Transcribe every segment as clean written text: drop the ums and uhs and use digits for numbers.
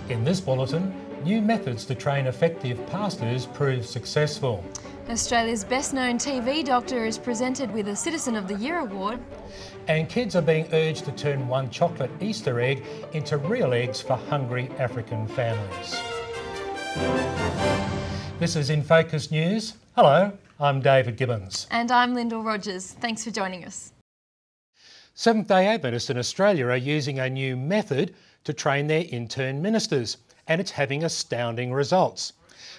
In this bulletin, new methods to train effective pastors prove successful. Australia's best-known TV doctor is presented with a Citizen of the Year award. And kids are being urged to turn one chocolate Easter egg into real eggs for hungry African families. This is InFocus News. Hello, I'm David Gibbons. And I'm Lyndall Rogers. Thanks for joining us. Seventh-day Adventists in Australia are using a new method to train their intern ministers, and it's having astounding results.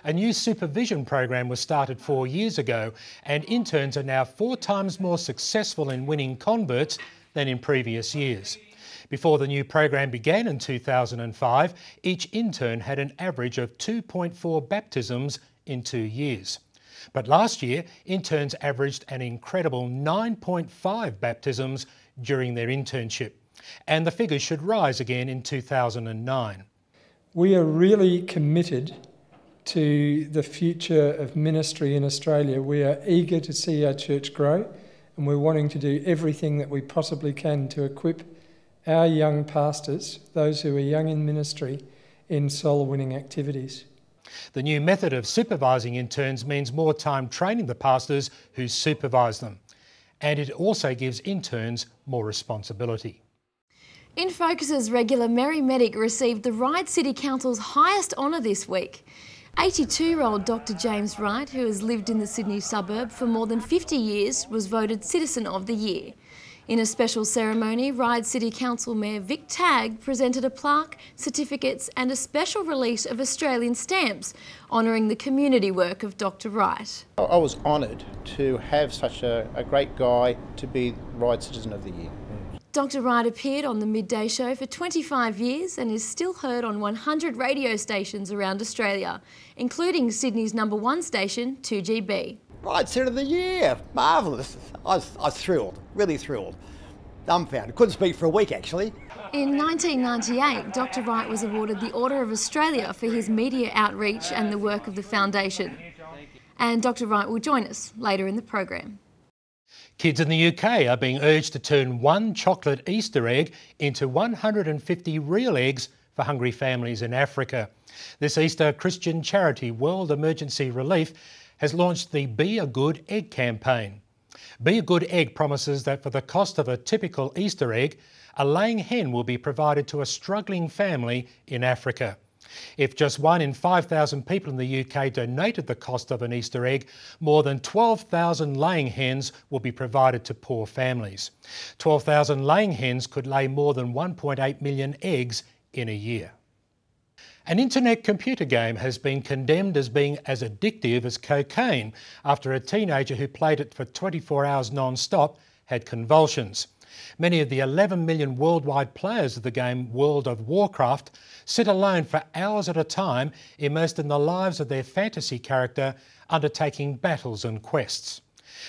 A new supervision program was started 4 years ago, and interns are now 4 times more successful in winning converts than in previous years. Before the new program began in 2005, each intern had an average of 2.4 baptisms in 2 years. But last year, interns averaged an incredible 9.5 baptisms during their internship, and the figures should rise again in 2009. We are really committed to the future of ministry in Australia. We are eager to see our church grow, and we're wanting to do everything that we possibly can to equip our young pastors, those who are young in ministry, in soul-winning activities. The new method of supervising interns means more time training the pastors who supervise them, and it also gives interns more responsibility. InFocus's regular Merry Medic received the Ryde City Council's highest honour this week. 82-year-old Dr James Wright, who has lived in the Sydney suburb for more than 50 years, was voted Citizen of the Year. In a special ceremony, Ryde City Council Mayor Vic Tagg presented a plaque, certificates and a special release of Australian stamps honouring the community work of Dr Wright. I was honoured to have such a great guy to be Ryde Citizen of the Year. Dr Wright appeared on the Midday Show for 25 years and is still heard on 100 radio stations around Australia, including Sydney's #1 station, 2GB. Ryde Citizen of the Year, marvellous. I was thrilled, really thrilled. Dumbfounded, couldn't speak for a week actually. In 1998, Dr Wright was awarded the Order of Australia for his media outreach and the work of the foundation. And Dr Wright will join us later in the program. Kids in the UK are being urged to turn one chocolate Easter egg into 150 real eggs for hungry families in Africa. This Easter, Christian charity World Emergency Relief has launched the Be a Good Egg campaign. Be a Good Egg promises that for the cost of a typical Easter egg, a laying hen will be provided to a struggling family in Africa. If just 1 in 5,000 people in the UK donated the cost of an Easter egg, more than 12,000 laying hens will be provided to poor families. 12,000 laying hens could lay more than 1.8 million eggs in a year. An internet computer game has been condemned as being as addictive as cocaine after a teenager who played it for 24 hours non-stop had convulsions. Many of the 11 million worldwide players of the game World of Warcraft sit alone for hours at a time, immersed in the lives of their fantasy character, undertaking battles and quests.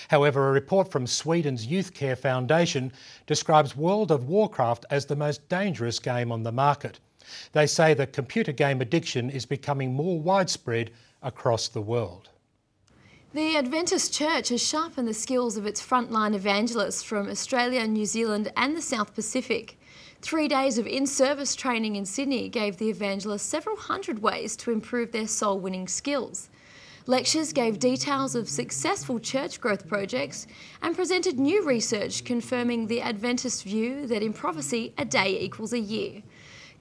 However, a report from Sweden's Youth Care Foundation describes World of Warcraft as the most dangerous game on the market. They say that computer game addiction is becoming more widespread across the world. The Adventist Church has sharpened the skills of its frontline evangelists from Australia, New Zealand and the South Pacific. 3 days of in-service training in Sydney gave the evangelists several hundred ways to improve their soul-winning skills. Lectures gave details of successful church growth projects and presented new research confirming the Adventist view that in prophecy a day equals a year.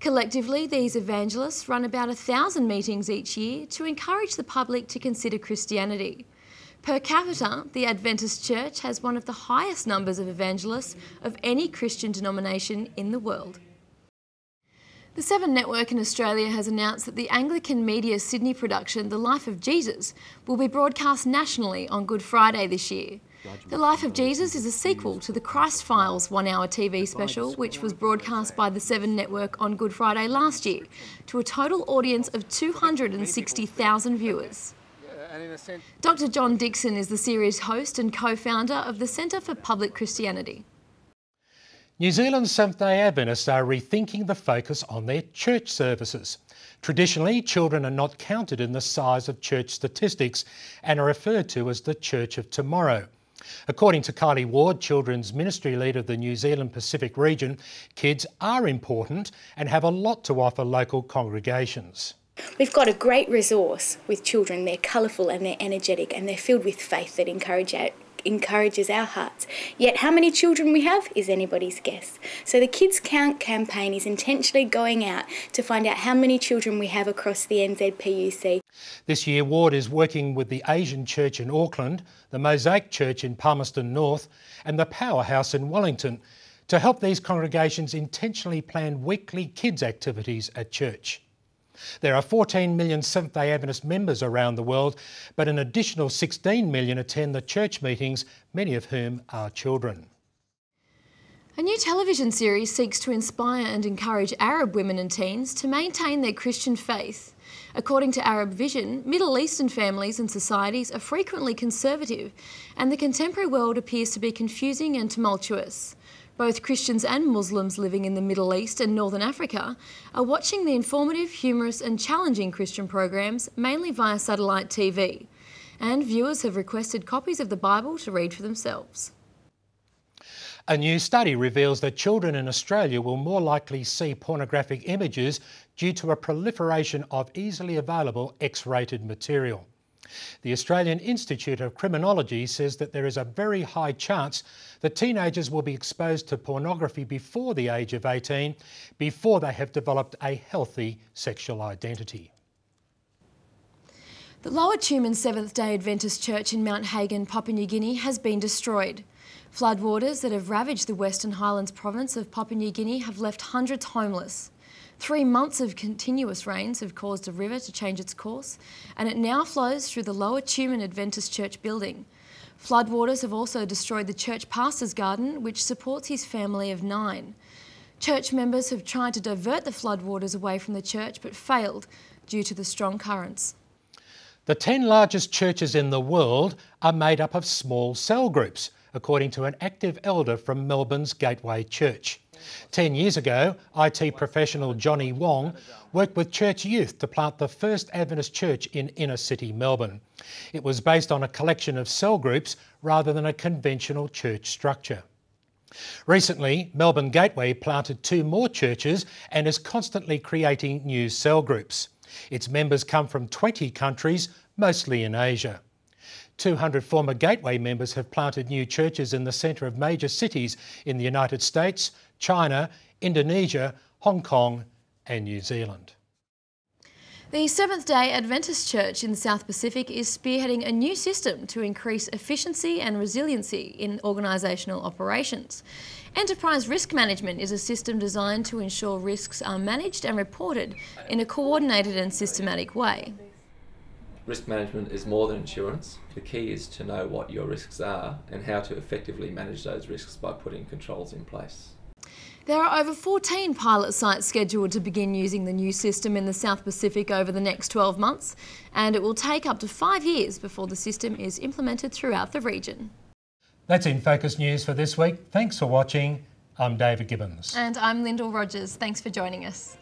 Collectively, these evangelists run about 1,000 meetings each year to encourage the public to consider Christianity. Per capita, the Adventist Church has one of the highest numbers of evangelists of any Christian denomination in the world. The Seven Network in Australia has announced that the Anglican Media Sydney production The Life of Jesus will be broadcast nationally on Good Friday this year. The Life of Jesus is a sequel to the Christ Files 1-hour TV special, which was broadcast by the Seven Network on Good Friday last year to a total audience of 260,000 viewers. Dr John Dixon is the series host and co-founder of the Centre for Public Christianity. New Zealand's Seventh-day Adventists are rethinking the focus on their church services. Traditionally, children are not counted in the size of church statistics and are referred to as the Church of Tomorrow. According to Kylie Ward, Children's Ministry Leader of the New Zealand Pacific region, kids are important and have a lot to offer local congregations. We've got a great resource with children. They're colourful and they're energetic and they're filled with faith that encourages our hearts. Yet how many children we have is anybody's guess. So the Kids Count campaign is intentionally going out to find out how many children we have across the NZPUC. This year, Ward is working with the Asian Church in Auckland, the Mosaic Church in Palmerston North and the Powerhouse in Wellington to help these congregations intentionally plan weekly kids activities at church. There are 14 million Seventh-day Adventist members around the world, but an additional 16 million attend the church meetings, many of whom are children. A new television series seeks to inspire and encourage Arab women and teens to maintain their Christian faith. According to Arab Vision, Middle Eastern families and societies are frequently conservative, and the contemporary world appears to be confusing and tumultuous. Both Christians and Muslims living in the Middle East and Northern Africa are watching the informative, humorous and challenging Christian programs, mainly via satellite TV. And viewers have requested copies of the Bible to read for themselves. A new study reveals that children in Australia will more likely see pornographic images due to a proliferation of easily available X-rated material. The Australian Institute of Criminology says that there is a very high chance that teenagers will be exposed to pornography before the age of 18, before they have developed a healthy sexual identity. The Lower Tumen Seventh-day Adventist Church in Mount Hagen, Papua New Guinea has been destroyed. Floodwaters that have ravaged the Western Highlands province of Papua New Guinea have left hundreds homeless. 3 months of continuous rains have caused a river to change its course, and it now flows through the Lower Tumen Adventist Church building. Floodwaters have also destroyed the church pastor's garden, which supports his family of 9. Church members have tried to divert the floodwaters away from the church, but failed due to the strong currents. The 10 largest churches in the world are made up of small cell groups, according to an active elder from Melbourne's Gateway Church. 10 years ago, IT professional Johnny Wong worked with church youth to plant the first Adventist church in inner city Melbourne. It was based on a collection of cell groups rather than a conventional church structure. Recently, Melbourne Gateway planted 2 more churches and is constantly creating new cell groups. Its members come from 20 countries, mostly in Asia. 200 former Gateway members have planted new churches in the centre of major cities in the United States, China, Indonesia, Hong Kong and New Zealand. The Seventh-day Adventist Church in the South Pacific is spearheading a new system to increase efficiency and resiliency in organisational operations. Enterprise risk management is a system designed to ensure risks are managed and reported in a coordinated and systematic way. Risk management is more than insurance. The key is to know what your risks are and how to effectively manage those risks by putting controls in place. There are over 14 pilot sites scheduled to begin using the new system in the South Pacific over the next 12 months, and it will take up to 5 years before the system is implemented throughout the region. That's InFocus News for this week. Thanks for watching. I'm David Gibbons. And I'm Lyndall Rogers. Thanks for joining us.